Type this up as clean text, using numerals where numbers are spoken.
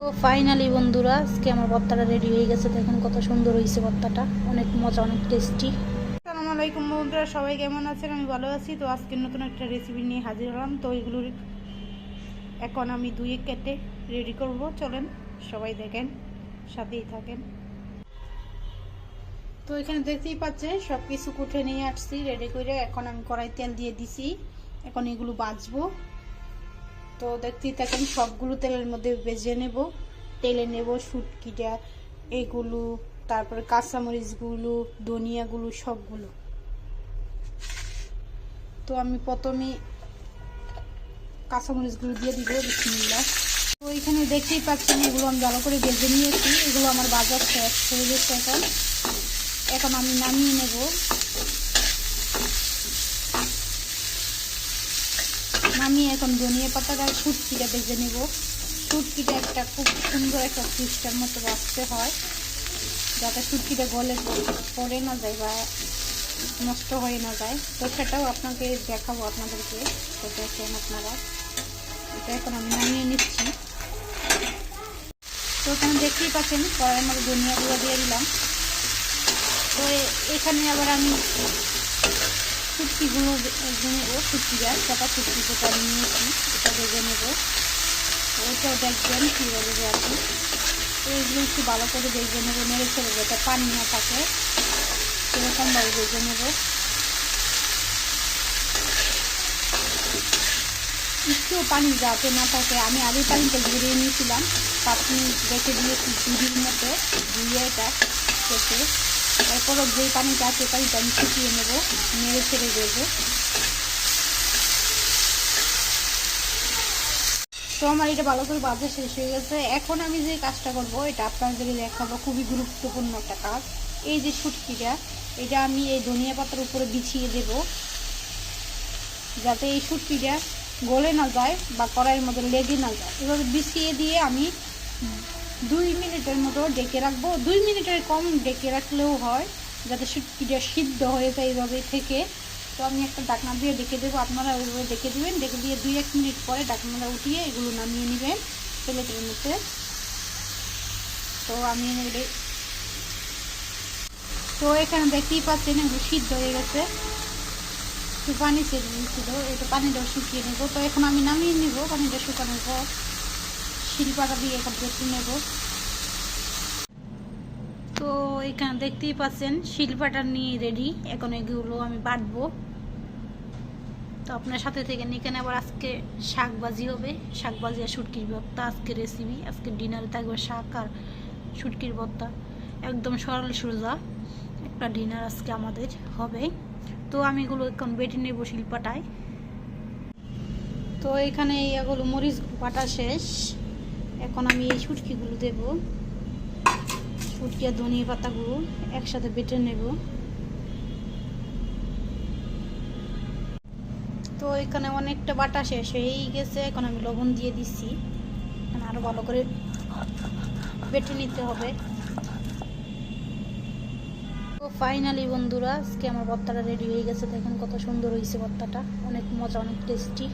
তো ফাইনালি বন্ধুরা আজকে আমার ভর্তাটা রেডি হয়ে গেছে। দেখেন কত সুন্দর হয়েছে ভর্তাটা, অনেক মজা, অনেক টেস্টি। আসসালামু আলাইকুম বন্ধুরা, সবাই কেমন আছেন? আমি ভালো আছি। তো আজকে নতুন একটা রেসিপি নিয়ে হাজির হলাম। তো এগুলোর এখন আমি ধুয়ে কেটে রেডি করব। চলেন সবাই দেখেন, সাথেই থাকেন। তো এখানে দেখতেই পাচ্ছেন সব কিছু কুটে নিয়ে আসছি রেডি করে। এখন আমি কড়াই তেল দিয়ে দিছি, এখন এগুলো ভাজবো। তো দেখতেই থাকেন, সবগুলো তেলের মধ্যে ভেজে নেব। তেলে নেব শুটকিটা, এগুলো, তারপরে কাঁচামরিচগুলো, ধনিয়াগুলো, সবগুলো। তো আমি প্রথমে কাঁচামরিচগুলো দিয়ে দিব, বিসমিল্লাহ। তো এখানে দেখতেই পাচ্ছেন এগুলো আমি ভালো করে ভেজে নিয়েছি। এগুলো আমার বাজার শেষ হয়ে গেছে। এখন আমি নামিয়ে নেব। নামিয়ে এখন ধনিয়া পাতাটা শুটকিটা ভেজে নেব। শুটকিটা একটা খুব সুন্দর একটা সিস্টেম মতো রাখতে হয়, যাতে শুটকিটা গলে পড়ে না যায় বা নষ্ট হয়ে না যায়। তো সেটাও আপনাকে দেখাবো আপনাদেরকে। তো দেখেন আপনারা, এটা এখন আমি নামিয়ে নিচ্ছি। তো এখানে দেখতেই পাচ্ছেন কড়াইয়ের মধ্যে ধনিয়া গুঁড়ো দিয়ে দিলাম। তো এখানে আবার আমি শুটকিগুলো ভেজে নেবো। শুটকিটা শুটকিটা নিয়েছি, এটা ভেজে নেবো। ওইটাও দেখবেন কীভাবে যে আপনি। তো এগুলো একটু ভালো করে ভেজে নেবো, নেড়ে ছেড়ে যাতে পানি না থাকে সেরকমভাবে ভেজে নেবো। একটু পানি যাতে না থাকে, আমি আগের পানিটা ঘুরিয়ে নিয়েছিলাম, 5 মিনিট রেখে দিয়েছি ঝুড়ির মতো ধুয়ে এটা কেটে। তারপরও যেই পানিটা আছে পানিটা আমি শুকিয়ে নেবো, নেড়ে ছেড়ে দেবো। তো আমার এটা ভালো করে ভাজা শেষ হয়ে গেছে। এখন আমি যে কাজটা করব এটা আপনাদেরকে দেখাবো, খুবই গুরুত্বপূর্ণ একটা কাজ। এই যে শুটকিটা, এটা আমি এই ধনিয়া পাতার উপরে বিছিয়ে দেব, যাতে এই শুটকিটা গলে না যায় বা কড়াইয়ের মধ্যে লেগে না যায়। এভাবে বিছিয়ে দিয়ে আমি 2 মিনিটের মতো ডেকে রাখবো। 2 মিনিটের কম ডেকে রাখলেও হয়, যাতে শুটকিটা সিদ্ধ হয়ে যায় এইভাবে থেকে। তো আমি একটা ঢাকনা দিয়ে ডেকে দেবো, আপনারা ওইভাবে ডেকে দেবেন। ডেকে দিয়ে 2-1 মিনিট পরে ঢাকনাটা উঠিয়ে এগুলো নামিয়ে নেবেন প্লেটের মধ্যে। তো আমি তো এখানে দেখতেই পাচ্ছেন এগুলো সিদ্ধ হয়ে গেছে। একটু পানি ছেড়ে দিয়েছিল, একটু পানিটাও শুকিয়ে নেবো। তো এখন আমি নামিয়ে নিব। পানিটা শুকানোর পর শিলপাটা দিয়ে এখন বেটে নেব। তো এখানে দেখতেই পাচ্ছেন শিলপাটা নিয়ে রেডি। এখন এগুলো আমি বাটবো। তো আপনার সাথে থেকে এখানে আবার আজকে শাক ভাজি হবে, শাক ভাজি আর শুটকির ভর্তা আজকে রেসিপি। আজকে ডিনারে থাকবে শাক আর শুটকির ভর্তা, একদম সরল সোজা একটা ডিনার আজকে আমাদের হবে। তো আমি এগুলো এখন বেটে নেব শিলপাটায়। তো এখানে এগুলো মরিচ বাটা শেষ। এখন আমি এই শুটকিগুলো দেব, শুটকি আর ধনিয়া পাতাগুলো একসাথে বেটে নেব। তো এখানে অনেকটা বাটা শেষ হয়েই গেছে। এখন আমি লবণ দিয়ে দিচ্ছি, আরো ভালো করে বেটে নিতে হবে। তো ফাইনালি বন্ধুরা আজকে আমার ভর্তাটা রেডি হয়ে গেছে। দেখেন কত সুন্দর হয়েছে ভর্তাটা, অনেক মজা, অনেক টেস্টি।